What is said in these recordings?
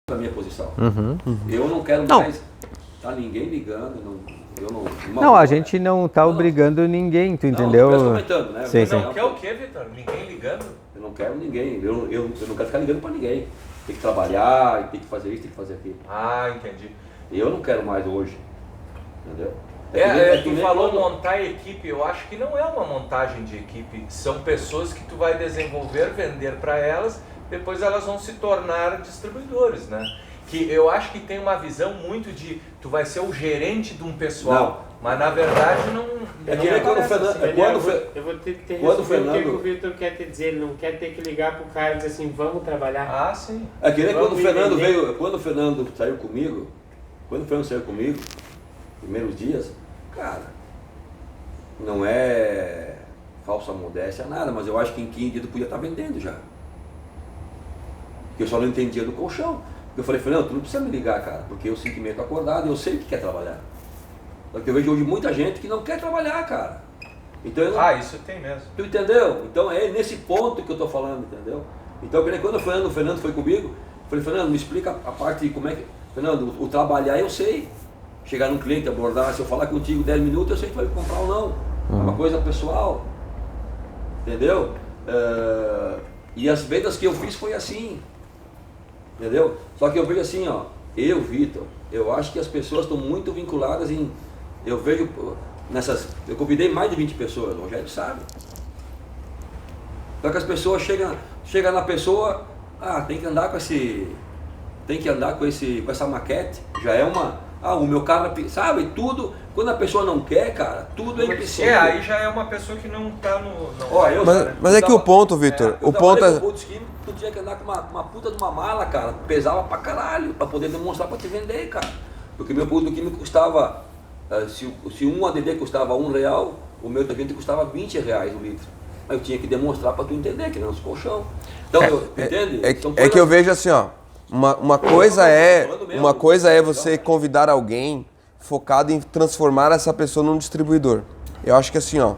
da minha posição. Eu não quero mais tá ninguém ligando, não, a gente não tá obrigando ninguém, tu entendeu? Não, comentando, né? Sim. Não quer o quê, Vitor? Ninguém ligando? Eu não quero ninguém, eu não quero ficar ligando para ninguém. Tem que trabalhar, tem que fazer isso, tem que fazer aquilo. Ah, entendi. Eu não quero mais hoje, entendeu? Tu falou montar equipe, eu acho que não é uma montagem de equipe, são pessoas que tu vai desenvolver, vender para elas, depois elas vão se tornar distribuidores, né? Que eu acho que tem uma visão muito de tu vai ser o gerente de um pessoal, mas na verdade não é que quando o Fernando, eu vou ter que ter quando o que Fernando, o Vitor quer te dizer, ele não quer ter que ligar pro cara e dizer assim, vamos trabalhar. Ah, sim. é que nem quando o Fernando saiu comigo, primeiros dias, cara, não é falsa modéstia nada, mas eu acho que em 15 dias tu podia estar vendendo já. Eu só não entendia do colchão. Eu falei, Fernando, tu não precisa me ligar, cara, porque eu 5 e meia tô acordado e eu sei que quer trabalhar. Só que eu vejo hoje muita gente que não quer trabalhar, cara. Então eu não... isso tem mesmo. Tu entendeu? Então é nesse ponto que eu tô falando, entendeu? Então quando o Fernando foi comigo, eu falei, Fernando, me explica a parte de como é que... Fernando, o trabalhar eu sei. Chegar num cliente, abordar, se eu falar contigo 10 minutos, eu sei que vai comprar ou não. É uma coisa pessoal. Entendeu? E as vendas que eu fiz foi assim. Entendeu? Só que eu vejo assim, ó, Vitor, eu acho que as pessoas estão muito vinculadas em... Eu vejo eu convidei mais de 20 pessoas, o Rogério sabe. Só que as pessoas chegam na pessoa, tem que andar com essa maquete, já é uma... o meu carro, sabe, tudo, quando a pessoa não quer, cara, tudo é impossível. Aí já é uma pessoa que não tá no... Mas é que o ponto, Vitor, o ponto é... Tu tinha que andar com uma puta de uma mala, cara, pesava pra caralho, pra poder demonstrar pra te vender, cara. Porque meu produto químico custava, se um ADD custava R$1, o meu também custava R$20 o litro. Aí eu tinha que demonstrar pra tu entender, que não é os colchão. Então, entende? É que eu vejo assim, ó, uma coisa é você convidar alguém focado em transformar essa pessoa num distribuidor. Eu acho que assim, ó,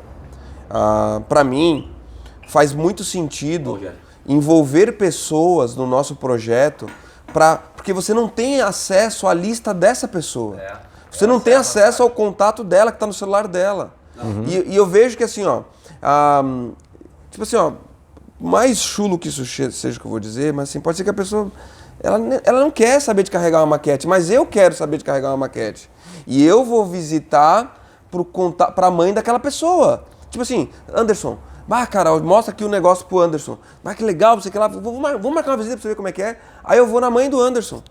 pra mim, faz muito sentido envolver pessoas no nosso projeto, porque você não tem acesso à lista dessa pessoa. Você não tem acesso ao contato dela que está no celular dela. E eu vejo que assim, ó, tipo assim, ó, mais chulo que isso seja que eu vou dizer, mas assim, pode ser que a pessoa, ela não quer saber de carregar uma maquete, mas eu quero saber de carregar uma maquete. E eu vou visitar para a mãe daquela pessoa. Tipo assim, Anderson, cara, mostra aqui o negócio pro Anderson. Que legal, você quer lá, vamos marcar uma visita pra você ver como é que é. Aí eu vou na mãe do Anderson.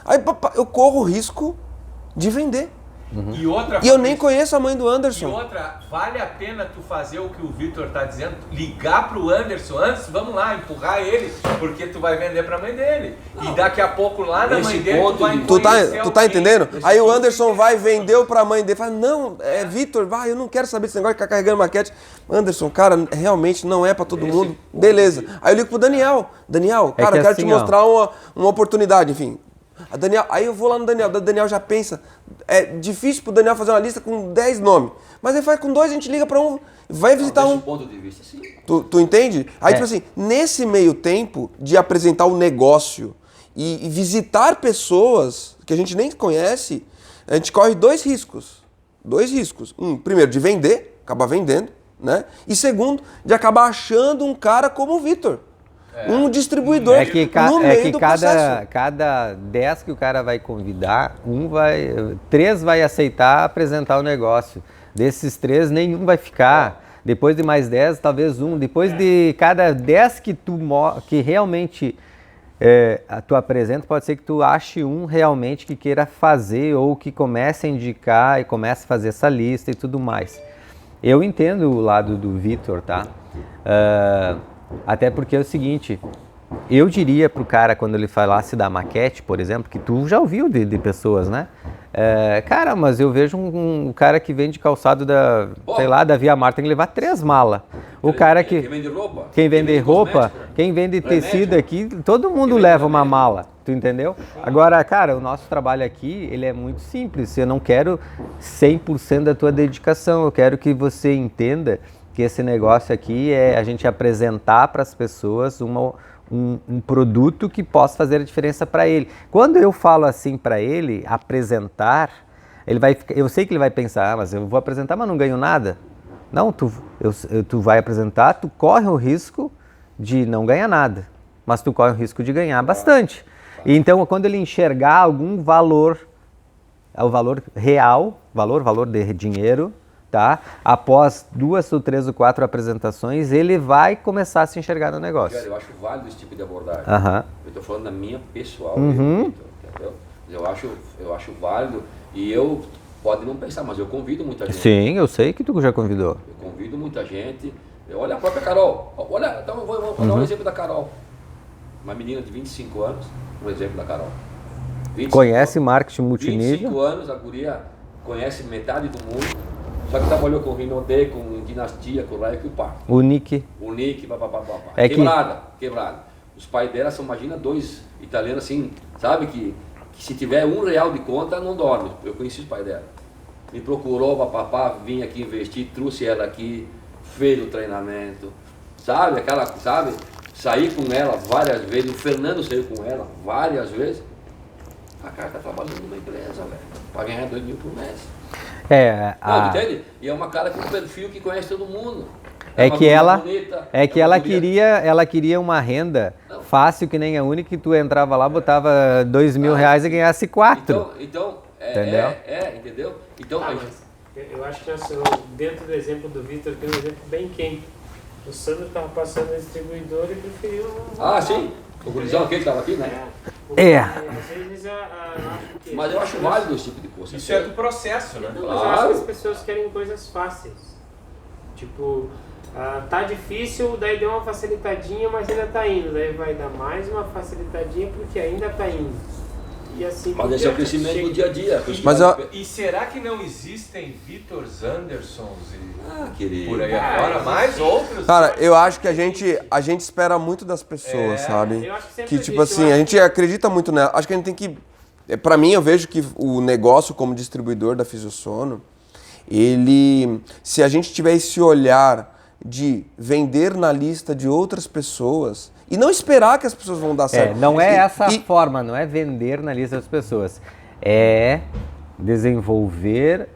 Aí eu corro o risco de vender. E eu nem conheço a mãe do Anderson. E outra, vale a pena tu fazer o que o Vitor tá dizendo, ligar pro Anderson antes, vamos lá, empurrar ele, porque tu vai vender pra mãe dele. E daqui a pouco lá na mãe dele tu vai conhecer Tu tá entendendo? Aí o Anderson vai, vendeu pra mãe dele, fala, não, Vitor, eu não quero saber desse negócio de ficar carregando maquete. Anderson, cara, realmente não é pra todo mundo. Beleza. Aí eu ligo pro Daniel, cara, eu quero te mostrar uma oportunidade, enfim. Aí eu vou lá no Daniel, o Daniel já pensa, é difícil pro Daniel fazer uma lista com 10 nomes, mas ele faz com 2, a gente liga para um, vai visitar um. Ponto de vista, sim. Tu entende? Aí tipo assim, nesse meio tempo de apresentar o negócio e visitar pessoas que a gente nem conhece, a gente corre 2 riscos. Primeiro, de vender, acabar vendendo, né? E segundo, de acabar achando um cara como o Vitor. Um distribuidor no meio do processo. Cada 10 que o cara vai convidar, 3 vai aceitar apresentar o negócio. Desses 3, nenhum vai ficar. Depois de mais 10, talvez um. Depois de cada 10 que realmente tu apresenta, pode ser que tu ache um realmente que queira fazer ou que comece a indicar e comece a fazer essa lista e tudo mais. Eu entendo o lado do Vitor, tá? Até porque é o seguinte, eu diria pro cara quando ele falasse da maquete, por exemplo, que tu já ouviu de pessoas, né? Cara, mas eu vejo um cara que vende calçado da Via Mar, tem que levar 3 malas. O cara que... Quem vende roupa, quem vende tecido aqui, todo mundo leva uma mala, tu entendeu? Agora, cara, o nosso trabalho aqui, ele é muito simples, eu não quero 100% da tua dedicação, eu quero que você entenda que esse negócio aqui é a gente apresentar para as pessoas um produto que possa fazer a diferença para ele. Quando eu falo assim para ele, apresentar, eu sei que ele vai pensar, mas eu vou apresentar, mas não ganho nada. Não, tu vai apresentar, tu corre o risco de não ganhar nada, mas tu corre o risco de ganhar bastante. E então, quando ele enxergar algum valor, o valor real, valor de dinheiro, tá? Após 2 ou 3 ou 4 apresentações, ele vai começar a se enxergar no negócio. Eu acho válido esse tipo de abordagem. Uhum. Eu estou falando da minha pessoal, entendeu? Eu acho válido e eu pode não pensar, mas eu convido muita gente. Sim, eu sei que tu já convidou. Eu convido muita gente. Olha a própria Carol. Olha, então eu vou dar um exemplo da Carol. Uma menina de 25 anos, um exemplo da Carol. Conhece marketing multinível. 25 anos, a guria conhece metade do mundo, só que trabalhou com Rinodê, com Dinastia, com o Raio e o Par. O Nick. Papapá. É Quebrada. Os pais dela são, imagina, 2 italianos assim, sabe, que se tiver R$1 de conta, não dorme. Eu conheci os pais dela. Me procurou, papapá, vim aqui investir, trouxe ela aqui, fez o treinamento, sabe, saí com ela várias vezes, o Fernando saiu com ela várias vezes. A cara está trabalhando numa empresa, velho, para ganhar 2 mil por mês. Entende? E é uma cara com um perfil que conhece todo mundo. Ela queria uma renda fácil que nem a única, que tu entrava lá, botava R$2.000 e ganhasse 4. Então, entendeu? Entendeu? Então, eu acho que dentro do exemplo do Vitor tem um exemplo bem quente. O Sandro estava passando no distribuidor e preferiu... sim. O gurizão aquele estava aqui, né? Às vezes acho que... Mas eu acho válido esse tipo de coisa. Isso é do processo, né? Não, mas eu acho que as pessoas querem coisas fáceis. Tipo, tá difícil, daí deu uma facilitadinha, mas ainda tá indo. Daí vai dar mais uma facilitadinha porque ainda tá indo. E assim, mas esse é o crescimento do dia a dia. E será que não existem Vitors Andersons querido, por aí agora? Mais outros? Cara, eu acho que a gente espera muito das pessoas, sabe? Eu acho que sempre tipo assim, a gente acredita muito nela. Acho que a gente tem que... Pra mim, eu vejo que o negócio como distribuidor da Fisiosono, se a gente tiver esse olhar de vender na lista de outras pessoas e não esperar que as pessoas vão dar certo. Não é essa forma, não é vender na lista das pessoas. É desenvolver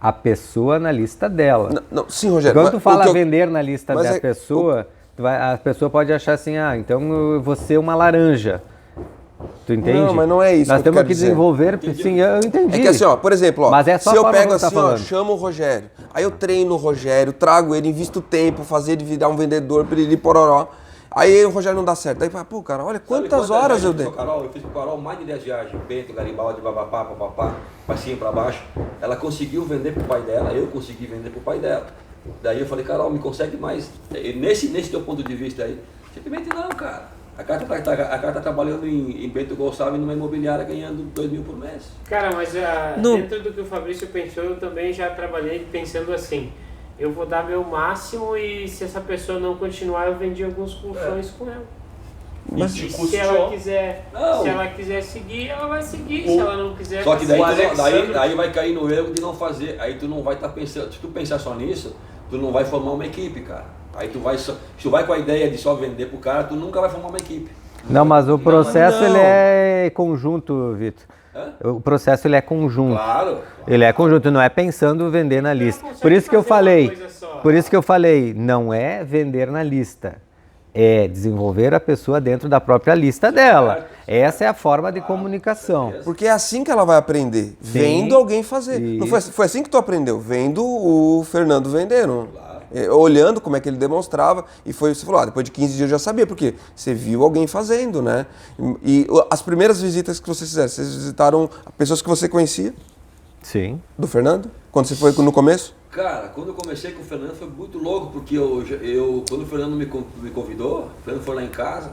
a pessoa na lista dela. Sim, Rogério. Quando tu fala vender na lista da pessoa, a pessoa pode achar assim, então eu vou ser uma laranja. Tu entende? Não, mas não é isso. Nós temos que desenvolver. Sim, eu entendi. É que assim, por exemplo, mas é só se eu pego assim, chamo o Rogério, aí eu treino o Rogério, trago ele, invisto tempo, fazer ele virar um vendedor, piriri, pororó. Aí o Rogério não dá certo. Aí, pô, cara, olha quantas horas eu dei. Eu fiz com a Carol mais de 10 viagens, Bento, Garibaldi, papapá, pra cima, pra baixo. Ela conseguiu vender pro pai dela, eu consegui vender pro pai dela. Daí eu falei, Carol, me consegue mais. Nesse teu ponto de vista aí, simplesmente não, cara. A cara tá trabalhando em Bento Gonçalves numa imobiliária ganhando 2 mil por mês. Cara, mas dentro do que o Fabrício pensou, eu também já trabalhei pensando assim. Eu vou dar meu máximo e se essa pessoa não continuar, eu vendi alguns colchões com ela. Mas se ela quiser seguir, ela vai seguir. Se ela não quiser... Só que daí vai cair no erro de não fazer. Aí tu não vai estar pensando... Se tu pensar só nisso, tu não vai formar uma equipe, cara. Aí se tu vai com a ideia de só vender pro cara, tu nunca vai formar uma equipe. Não, mas o processo ele é conjunto, Vitor. O processo ele é conjunto. Claro. Ele é conjunto, não é pensando vender na lista. Por isso que eu falei, não é vender na lista. É desenvolver a pessoa dentro da própria lista dela. Essa é a forma de comunicação. Porque é assim que ela vai aprender, vendo alguém fazer. Não foi assim que tu aprendeu, vendo o Fernando vender, não? Olhando como é que ele demonstrava, e você falou, depois de 15 dias eu já sabia, porque você viu alguém fazendo, né? E as primeiras visitas que vocês fizeram, vocês visitaram pessoas que você conhecia? Sim. Do Fernando? Quando você foi no começo? Cara, quando eu comecei com o Fernando foi muito louco, porque quando o Fernando me convidou, o Fernando foi lá em casa,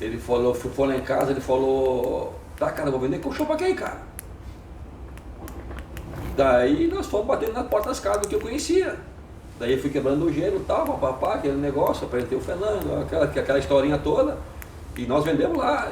ele falou, tá, cara, eu vou vender colchão pra quem, cara? Daí nós fomos batendo na porta das casas que eu conhecia. Daí eu fui quebrando o gelo e tal, papapá, aquele negócio, apresentei o Fernando, aquela historinha toda, e nós vendemos lá.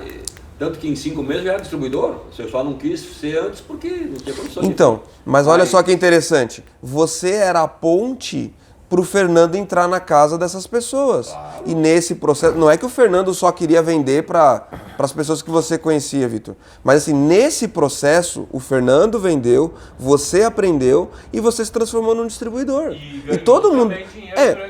Tanto que em 5 meses já era distribuidor, eu só não quis ser antes porque não tinha condições. Então, mas olha só que interessante, você era a ponte pro Fernando entrar na casa dessas pessoas. E nesse processo, não é que o Fernando só queria vender para as pessoas que você conhecia, Vitor. Mas assim, nesse processo, o Fernando vendeu, você aprendeu e você se transformou num distribuidor. E todo mundo...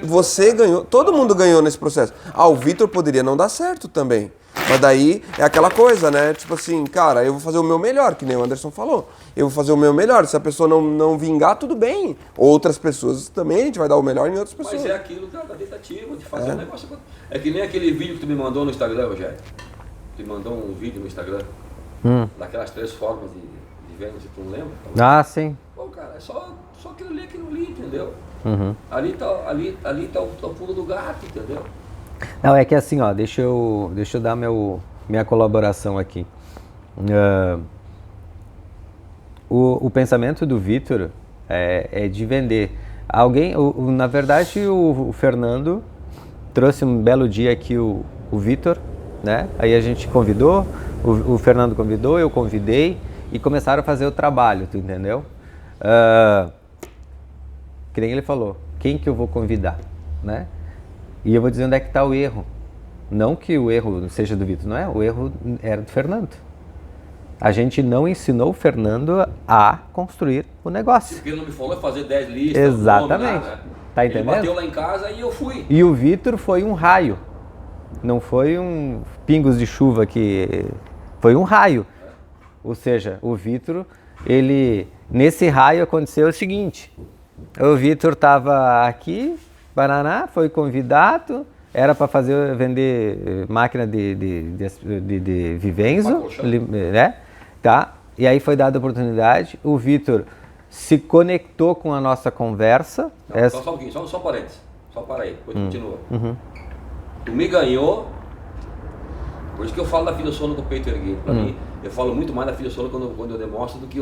você ganhou, todo mundo ganhou nesse processo. O Vitor poderia não dar certo também. Mas daí é aquela coisa, né? Tipo assim, cara, eu vou fazer o meu melhor, que nem o Anderson falou. Eu vou fazer o meu melhor. Se a pessoa não vingar, tudo bem. Outras pessoas também, a gente vai dar o melhor em outras pessoas. Mas é aquilo da tentativa, de fazer um negócio. É que nem aquele vídeo que tu me mandou no Instagram, Rogério. Tu me mandou um vídeo no Instagram, daquelas 3 formas de venda, se tu não lembra. Ah, sim. Pô, cara, é só aquilo ali, entendeu? Ali tá o pulo do gato, entendeu? Não, é que assim, ó, deixa eu dar minha colaboração aqui. O pensamento do Vitor é de vender. Na verdade, o Fernando trouxe um belo dia aqui o Vitor, né? Aí a gente convidou, o Fernando convidou, eu convidei e começaram a fazer o trabalho, tu entendeu? Que nem ele falou, quem que eu vou convidar, né? E eu vou dizer onde é que está o erro. Não que o erro seja do Vitor, não é? O erro era do Fernando. A gente não ensinou o Fernando a construir o negócio. Porque ele não me falou fazer 10 listas. Exatamente. Nome, nada. Tá entendendo? Ele bateu lá em casa e eu fui. E o Vitor foi um raio. Não foi um pingos de chuva que... Foi um raio. Ou seja, o Vitor, nesse raio aconteceu o seguinte. O Vitor estava aqui... Paraná, foi convidado, era para vender máquina de Vivenzo, né? Tá? E aí foi dada a oportunidade, o Vitor se conectou com a nossa conversa. Não, só um pouquinho, só parênteses, só para aí, depois continua. Tu me ganhou, por isso que eu falo da filha sono com o peito erguido. Para mim, eu falo muito mais da filha sono quando eu demonstro do que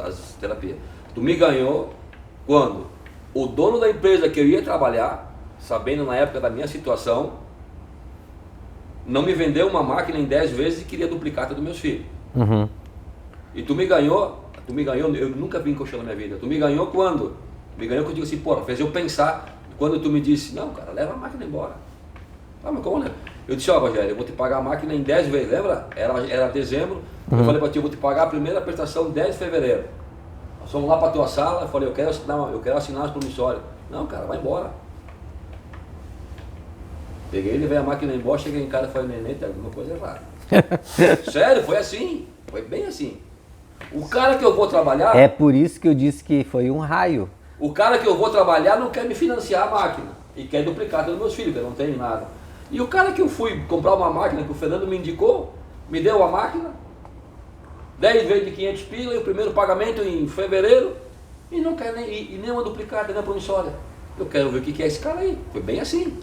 as terapias. Tu me ganhou quando o dono da empresa que eu ia trabalhar, sabendo na época da minha situação, não me vendeu uma máquina em 10 vezes e queria duplicata dos meus filhos. E tu me ganhou, eu nunca vim colchão na minha vida. Tu me ganhou quando? Me ganhou quando eu digo assim, porra, fez eu pensar, quando tu me disse, não, cara, leva a máquina embora. Mas como, né? Eu disse, Rogério, eu vou te pagar a máquina em 10 vezes, lembra? Era dezembro, eu falei pra ti, eu vou te pagar a primeira prestação em 10 de fevereiro. Nós fomos lá para a tua sala, eu falei, eu quero assinar as promissórias. Não, cara, vai embora. Peguei, levei a máquina embora, cheguei em casa e falei, neném, tem alguma coisa errada. Sério, foi assim, foi bem assim. O cara que eu vou trabalhar... É por isso que eu disse que foi um raio. O cara que eu vou trabalhar não quer me financiar a máquina e quer duplicar dos meus filhos, que eu não tenho nada. E o cara que eu fui comprar uma máquina que o Fernando me indicou, me deu a máquina, 10 vezes de 500 pila e o primeiro pagamento em fevereiro e não quer nem uma duplicata, nem uma promissória. Eu quero ver o que é esse cara aí. Foi bem assim.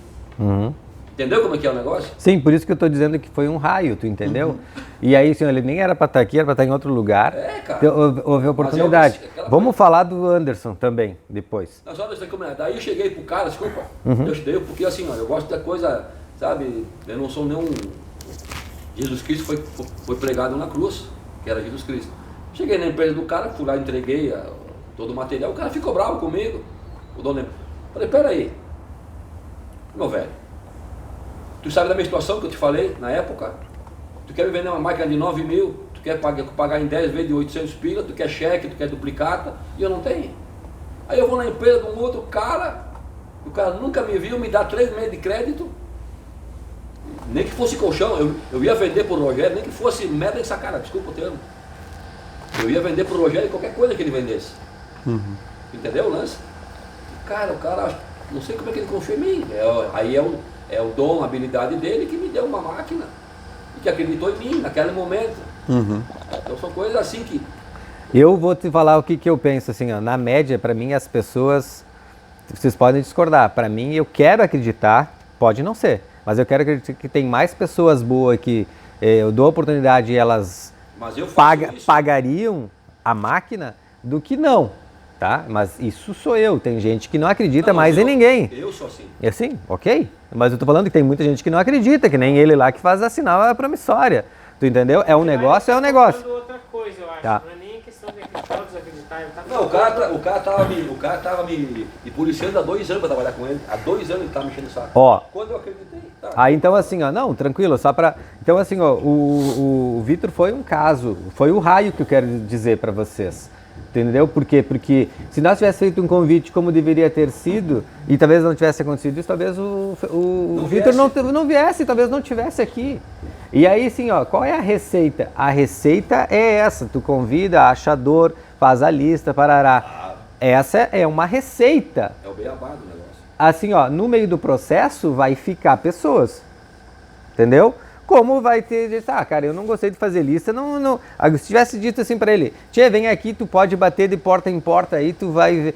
Entendeu como é que é o negócio? Sim, por isso que eu estou dizendo que foi um raio, tu entendeu? E aí, senhor, ele nem era para estar aqui, era para estar em outro lugar. Cara. Houve oportunidade. Vamos falar do Anderson também, depois. Não, só daí eu cheguei pro cara, desculpa. Eu cheguei porque assim, ó, eu gosto da coisa, sabe? Eu não sou nenhum... Jesus Cristo foi pregado na cruz, que era Jesus Cristo. Cheguei na empresa do cara, fui lá, entreguei todo o material, o cara ficou bravo comigo. O dono... Falei, peraí, meu velho, tu sabe da minha situação que eu te falei na época? Tu quer me vender uma máquina de 9 mil, tu quer pagar em 10 vezes de 800 pila, tu quer cheque, tu quer duplicata, e eu não tenho. Aí eu vou na empresa de um outro cara, o cara nunca me viu, me dá 3 meses de crédito, nem que fosse colchão, eu ia vender pro Rogério, nem que fosse merda essa cara, desculpa o termo. Eu ia vender pro Rogério qualquer coisa que ele vendesse. Entendeu o lance? O cara, não sei como é que ele confiou em mim. Aí é o dom, a habilidade dele que me deu uma máquina e que acreditou em mim naquele momento. Então são coisas assim que... Eu vou te falar o que eu penso, assim, ó, na média, para mim, as pessoas, vocês podem discordar, para mim, eu quero acreditar, pode não ser, mas eu quero acreditar que tem mais pessoas boas que eu dou a oportunidade e elas pagariam a máquina do que não. Tá? Mas isso sou eu, tem gente que não acredita mais em ninguém. Eu sou assim. É assim, ok? Mas eu tô falando que tem muita gente que não acredita, que nem ele lá que faz assinar a promissória. Tu entendeu? É um negócio, é um negócio. Outra coisa, eu acho. Tá. Não é nem questão de todos acreditar. Não, o cara tava me policiando há 2 anos pra trabalhar com ele. Há 2 anos ele tava mexendo o saco. Ó. Quando eu acreditei, tá. Aí então assim, ó, não, tranquilo, só pra... Então assim, ó, o Vitor foi um caso, foi o raio que eu quero dizer pra vocês. Entendeu? Por quê? Porque se nós tivéssemos feito um convite como deveria ter sido, e talvez não tivesse acontecido isso, talvez o Vitor não viesse, talvez não tivesse aqui. E aí, assim, ó, qual é a receita? A receita é essa, tu convida, acha dor, faz a lista, parará. Essa é uma receita. É o beabá do negócio. Assim, ó, no meio do processo vai ficar pessoas, entendeu? Como vai ter, cara, eu não gostei de fazer lista, não. Se tivesse dito assim pra ele, tchê, vem aqui, tu pode bater de porta em porta aí, tu vai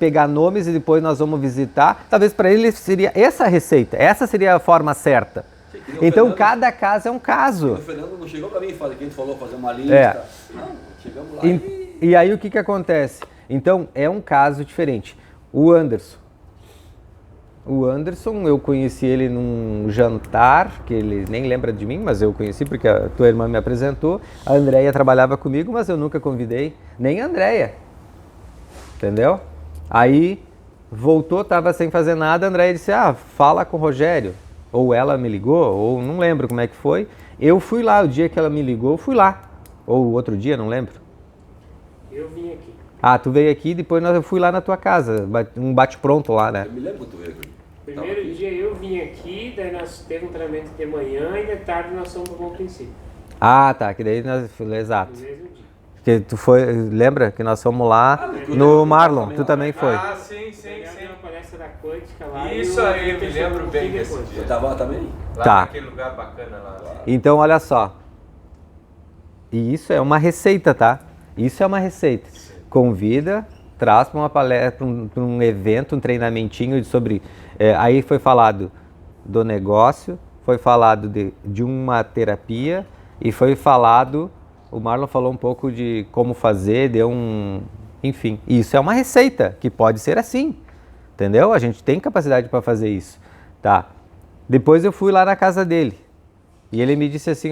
pegar nomes e depois nós vamos visitar, talvez pra ele seria essa a receita, essa seria a forma certa. Então Fernando, cada caso é um caso. O Fernando não chegou pra mim e falou que a gente falou fazer uma lista. Não, chegamos lá e aí o que acontece? Então é um caso diferente. O Anderson, eu conheci ele num jantar, que ele nem lembra de mim, mas eu conheci porque a tua irmã me apresentou. A Andréia trabalhava comigo, mas eu nunca convidei, nem a Andréia. Entendeu? Aí voltou, estava sem fazer nada, a Andréia disse, fala com o Rogério. Ou ela me ligou, ou não lembro como é que foi. Eu fui lá, o dia que ela me ligou, eu fui lá. Ou outro dia, não lembro. Eu vim aqui. Tu veio aqui, depois eu fui lá na tua casa, um bate-pronto lá, né? Eu me lembro quando tu veio aqui. Primeiro dia eu vim aqui, daí nós teve um treinamento de manhã e de tarde nós fomos para o Bom Princípio. Tá, que daí nós... Exato. No mesmo dia. Que tu foi, lembra que nós fomos lá no Marlon, tu também foi. Sim. Uma palestra da Quântica lá. Isso aí, eu me lembro bem desse dia. Você tava lá também? Lá Tá. naquele lugar bacana lá. Então, olha só. E isso é uma receita, tá? Isso é uma receita. Convida, traz para uma palestra, para um evento, um treinamentinho sobre... aí foi falado do negócio, foi falado de uma terapia e foi falado... O Marlon falou um pouco de como fazer, deu um... Enfim, isso é uma receita, que pode ser assim, entendeu? A gente tem capacidade para fazer isso, tá? Depois eu fui lá na casa dele e ele me disse assim,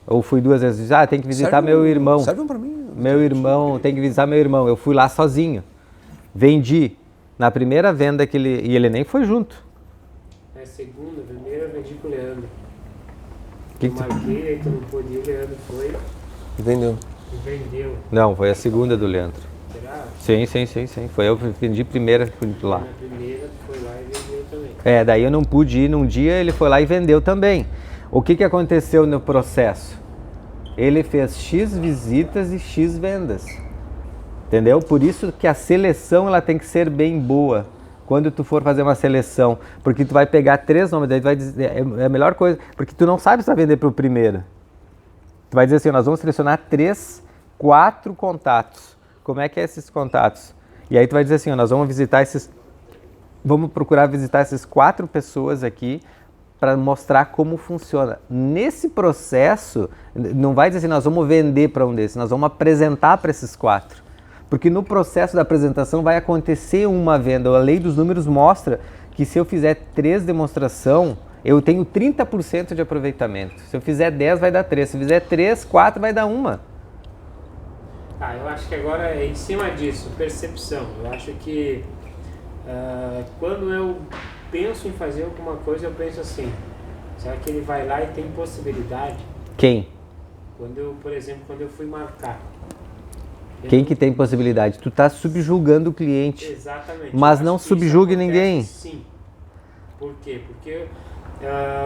eu fui 2 vezes, tem que visitar meu irmão. Serve pra mim. Meu irmão, tem que visitar meu irmão. Eu fui lá sozinho, vendi. Na primeira venda que ele... E ele nem foi junto. Segunda, primeira eu vendi pro Leandro. Que marquei, aí tu não pôde ir, o Leandro foi. Vendeu. E vendeu. Não, foi a segunda do Leandro. Será? Sim. Foi eu que vendi primeira lá. Na primeira tu foi lá e vendeu também. Daí eu não pude ir num dia, ele foi lá e vendeu também. O que aconteceu no processo? Ele fez X visitas e X vendas. Entendeu? Por isso que a seleção ela tem que ser bem boa. Quando tu for fazer uma seleção, porque tu vai pegar 3 nomes, daí tu vai dizer, é a melhor coisa, porque tu não sabe se vai vender para o primeiro. Tu vai dizer assim, nós vamos selecionar 3, 4 contatos. Como é que é esses contatos? E aí tu vai dizer assim, nós vamos procurar visitar essas 4 pessoas aqui para mostrar como funciona. Nesse processo, não vai dizer assim, nós vamos vender para um desses, nós vamos apresentar para esses 4. Porque no processo da apresentação vai acontecer uma venda. A lei dos números mostra que se eu fizer 3 demonstrações, eu tenho 30% de aproveitamento. Se eu fizer 10, vai dar 3. Se eu fizer 3, 4, vai dar 1. Eu acho que agora é em cima disso, percepção. Eu acho que quando eu penso em fazer alguma coisa, eu penso assim, será que ele vai lá e tem possibilidade? Quem? Por exemplo, quando eu fui marcar. Quem que tem possibilidade? Tu tá subjugando o cliente. Exatamente. Mas não subjugue ninguém. Sim. Por quê? Porque,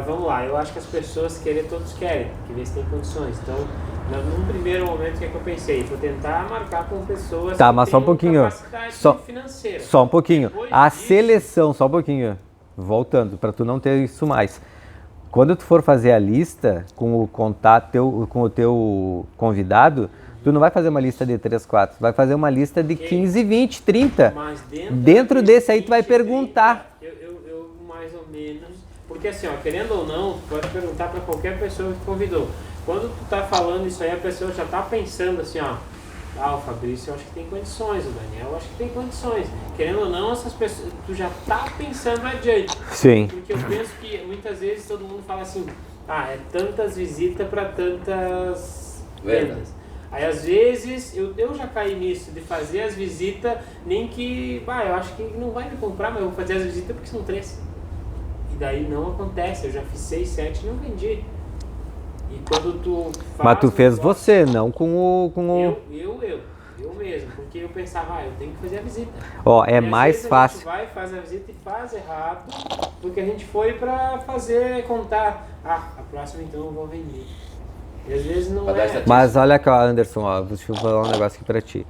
vamos lá, eu acho que as pessoas todos querem, que ver se tem condições. Então, num primeiro momento, o que é que eu pensei? Vou tentar marcar com pessoas que mas só um pouquinho. Capacidade financeira. Só um pouquinho. Depois Seleção, só um pouquinho. Voltando, para tu não ter isso mais. Quando tu for fazer a lista com o contato, com o teu convidado, tu não vai fazer uma lista de 3, 4, tu vai fazer uma lista de 15, 20, 30. Mas dentro desse aí tu vai perguntar. 30, eu mais ou menos, porque assim, querendo ou não, tu pode perguntar para qualquer pessoa que te convidou. Quando tu tá falando isso aí, a pessoa já tá pensando assim, o Fabrício eu acho que tem condições, o Daniel eu acho que tem condições. Querendo ou não, essas pessoas, tu já tá pensando adiante. Sim. Porque eu penso que muitas vezes todo mundo fala assim, é tantas visitas para tantas vendas. Aí às vezes eu já caí nisso, de fazer as visitas, nem que, eu acho que não vai me comprar, mas eu vou fazer as visitas porque são 3. E daí não acontece, eu já fiz 6, 7 e não vendi. E quando tu faz... Mas tu fez você, não com o... Eu mesmo, porque eu pensava, eu tenho que fazer a visita. Ó, é E mais às vezes fácil. A gente vai, faz a visita e faz errado, porque a gente foi pra fazer, contar. A próxima então eu vou vender. E às vezes não é. Mas olha aqui, ó, Anderson, ó, deixa eu falar um negócio aqui pra ti.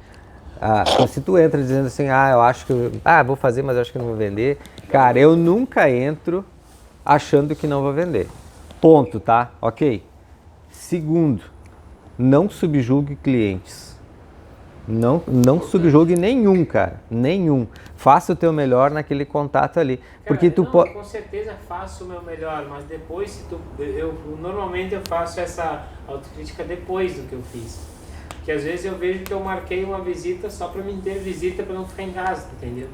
Se tu entra dizendo assim, eu acho que... vou fazer, mas eu acho que não vou vender. Cara, eu nunca entro achando que não vou vender. Ponto, tá? Ok? Segundo, não subjugue clientes. Não subjugue nenhum, cara. Nenhum. Faça o teu melhor naquele contato ali. Cara, porque tu pode... Com certeza faço o meu melhor, mas depois, se tu... normalmente eu faço essa autocrítica depois do que eu fiz. Porque às vezes eu vejo que eu marquei uma visita só pra mim ter visita pra não ficar em casa, entendeu?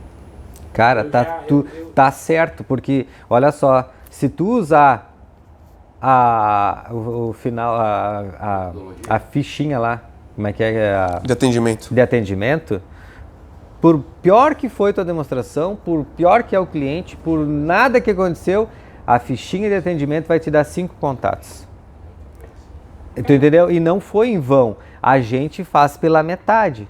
Cara, tá certo, porque, olha só, se tu usar o final, a fichinha lá, como é que é? De atendimento, por pior que foi tua demonstração, por pior que é o cliente, por nada que aconteceu, a fichinha de atendimento vai te dar 5 contatos. Tu entendeu? E não foi em vão. A gente faz pela metade.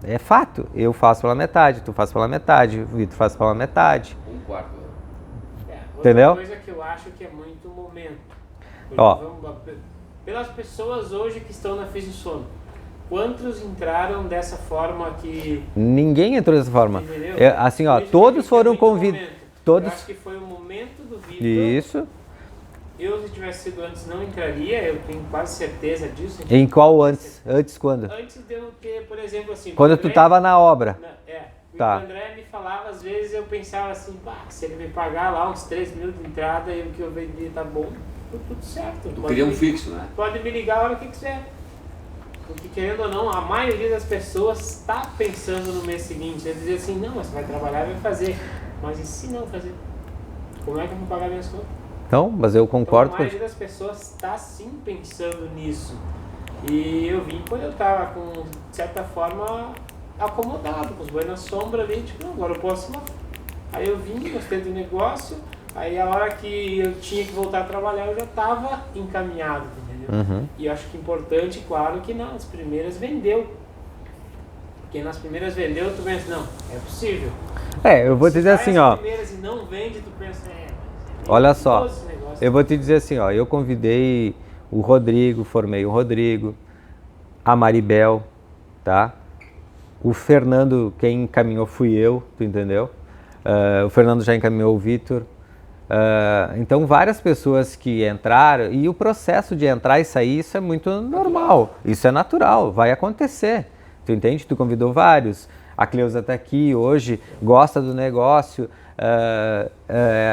É fato. Eu faço pela metade, tu faz pela metade, o Vitor faz pela metade. 1/4. Entendeu? Outra coisa que eu acho que é muito momento. Pelas pessoas hoje que estão na Fisiosono, quantos entraram dessa forma que... Ninguém entrou dessa forma. Entendeu? Assim, ó, todos foram convidados. Eu acho que foi o momento do Vitor. Isso. Eu, se tivesse sido antes, não entraria, eu tenho quase certeza disso. Em qual antes? Antes quando? Antes de eu ter, por exemplo, assim... Quando tu tava na obra. Tá. O André me falava, às vezes eu pensava assim, se ele me pagar lá uns 3 mil de entrada e o que eu vendi tá bom, tudo certo. Tu queria um fixo, né? Pode me ligar a hora que quiser. Porque querendo ou não, a maioria das pessoas está pensando no mês seguinte. Ele diz assim, não, você vai trabalhar e vai fazer. Mas e se não fazer? Como é que eu vou pagar minhas contas? Então, mas eu concordo com a maioria das pessoas está sim pensando nisso. E eu vim quando eu estava com, de certa forma, acomodado, com os boi na sombra ali, tipo, não, agora eu posso ir lá. Aí eu vim, gostei do negócio, aí a hora que eu tinha que voltar a trabalhar eu já estava encaminhado, entendeu? Uhum. E eu acho que é importante, claro, que nas primeiras vendeu. Porque nas primeiras vendeu, tu pensa, não, é possível. Eu vou te dizer assim, ó. Nas primeiras e não vende, tu pensa, olha só, eu vou te dizer assim, ó, eu convidei o Rodrigo, formei o Rodrigo, a Maribel, tá? O Fernando, quem encaminhou fui eu, tu entendeu? O Fernando já encaminhou o Vitor. Então, várias pessoas que entraram, e o processo de entrar e sair, isso é muito normal, isso é natural, vai acontecer, tu entende? Tu convidou vários, a Cleusa está aqui hoje, gosta do negócio,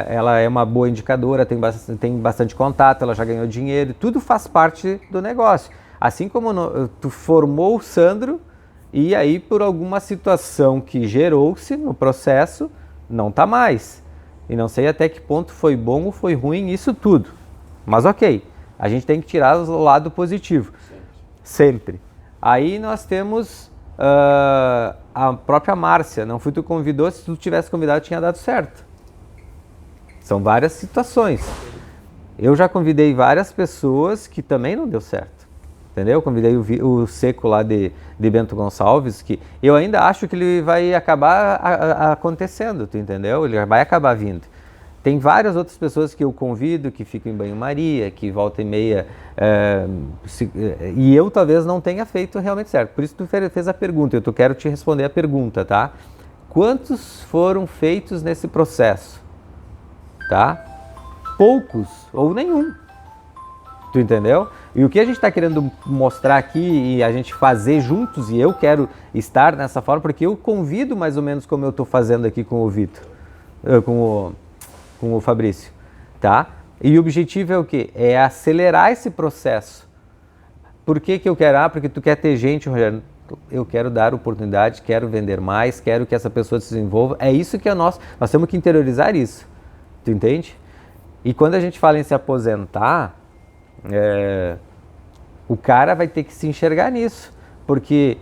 ela é uma boa indicadora, tem bastante contato, ela já ganhou dinheiro, tudo faz parte do negócio. Assim como tu formou o Sandro, e aí por alguma situação que gerou-se no processo, não está mais. E não sei até que ponto foi bom ou foi ruim isso tudo. Mas ok, a gente tem que tirar o lado positivo. Sempre. Aí nós temos a própria Márcia. Não fui tu convidou, se tu tivesse convidado tinha dado certo. São várias situações. Eu já convidei várias pessoas que também não deu certo. Entendeu? Convidei o Seco lá de Bento Gonçalves, que eu ainda acho que ele vai acabar acontecendo, tu entendeu? Ele vai acabar vindo. Tem várias outras pessoas que eu convido, que ficam em banho-maria, que volta e meia, e eu talvez não tenha feito realmente certo. Por isso tu fez a pergunta, eu quero te responder a pergunta, tá? Quantos foram feitos nesse processo? Tá? Poucos ou nenhum. Tu entendeu? E o que a gente está querendo mostrar aqui e a gente fazer juntos, e eu quero estar nessa forma, porque eu convido mais ou menos como eu estou fazendo aqui com o Vitor, com o Fabrício, tá? E o objetivo é o quê? É acelerar esse processo. Por que eu quero? Porque tu quer ter gente, Rogério, eu quero dar oportunidade, quero vender mais, quero que essa pessoa se desenvolva. É isso que é nós temos que interiorizar isso, tu entende? E quando a gente fala em se aposentar, O cara vai ter que se enxergar nisso, porque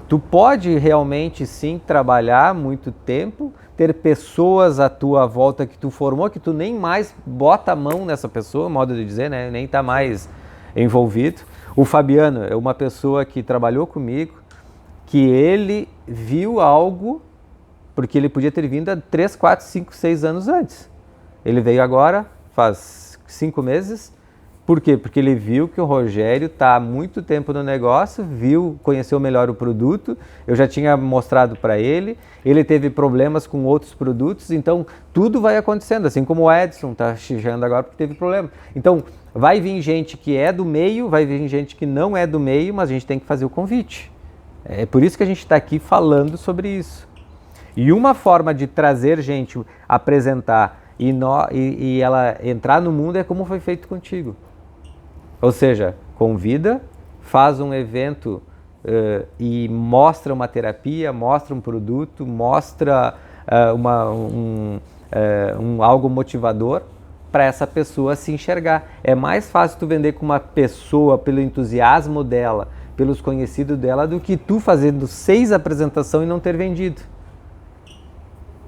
tu pode realmente sim trabalhar muito tempo, ter pessoas à tua volta que tu formou, que tu nem mais bota a mão nessa pessoa, modo de dizer, né? Nem tá mais envolvido. O Fabiano é uma pessoa que trabalhou comigo, que ele viu algo, porque ele podia ter vindo há 3, 4, 5, 6 anos antes. Ele veio agora, faz 5 meses. Por quê? Porque ele viu que o Rogério está há muito tempo no negócio, conheceu melhor o produto, eu já tinha mostrado para ele teve problemas com outros produtos, então tudo vai acontecendo, assim como o Edson está chegando agora porque teve problema. Então vai vir gente que é do meio, vai vir gente que não é do meio, mas a gente tem que fazer o convite. É por isso que a gente está aqui falando sobre isso. E uma forma de trazer gente, apresentar e ela entrar no mundo é como foi feito contigo. Ou seja, convida, faz um evento e mostra uma terapia, mostra um produto, mostra algo motivador para essa pessoa se enxergar. É mais fácil tu vender com uma pessoa pelo entusiasmo dela, pelos conhecidos dela, do que tu fazendo 6 apresentações e não ter vendido.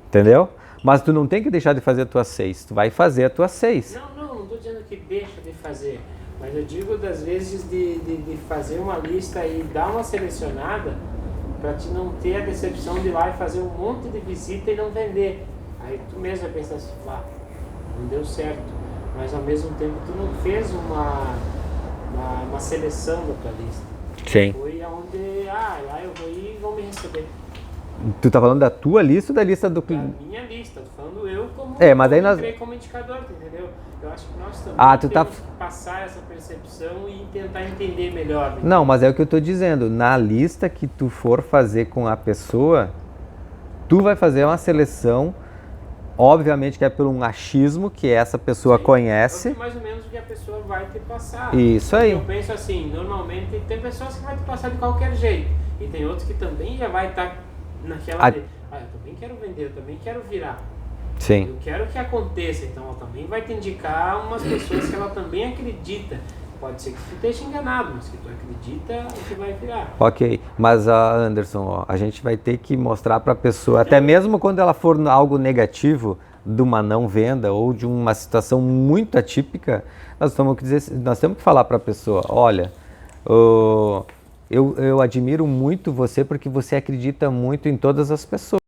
Entendeu? Mas tu não tem que deixar de fazer as tuas 6, tu vai fazer as tuas 6. Não estou dizendo que deixa de fazer. Mas eu digo das vezes de fazer uma lista e dar uma selecionada para te não ter a decepção de ir lá e fazer um monte de visita e não vender. Aí tu mesmo vai pensar assim, não deu certo. Mas ao mesmo tempo tu não fez uma seleção da tua lista. Sim. Foi aonde, lá eu vou ir e vão me receber. Tu tá falando da tua lista ou da lista do cliente? Da minha lista, tô falando eu como, mas aí nós... como indicador, entendeu? Eu acho que nós também temos que passar essa percepção e tentar entender melhor. Né? Não, mas é o que eu tô dizendo. Na lista que tu for fazer com a pessoa, tu vai fazer uma seleção, obviamente que é por um achismo que essa pessoa conhece. É mais ou menos o que a pessoa vai te passar. Isso aí. Eu penso assim, normalmente tem pessoas que vai te passar de qualquer jeito. E tem outros que também já vai estar naquela eu também quero vender, eu também quero virar. Sim. Eu quero que aconteça, então ela também vai te indicar umas pessoas que ela também acredita. Pode ser que tu esteja enganado, mas que tu acredita que vai virar. Ok, mas Anderson, a gente vai ter que mostrar para a pessoa, até mesmo quando ela for algo negativo, de uma não venda ou de uma situação muito atípica, nós temos que falar para a pessoa, olha, eu admiro muito você porque você acredita muito em todas as pessoas.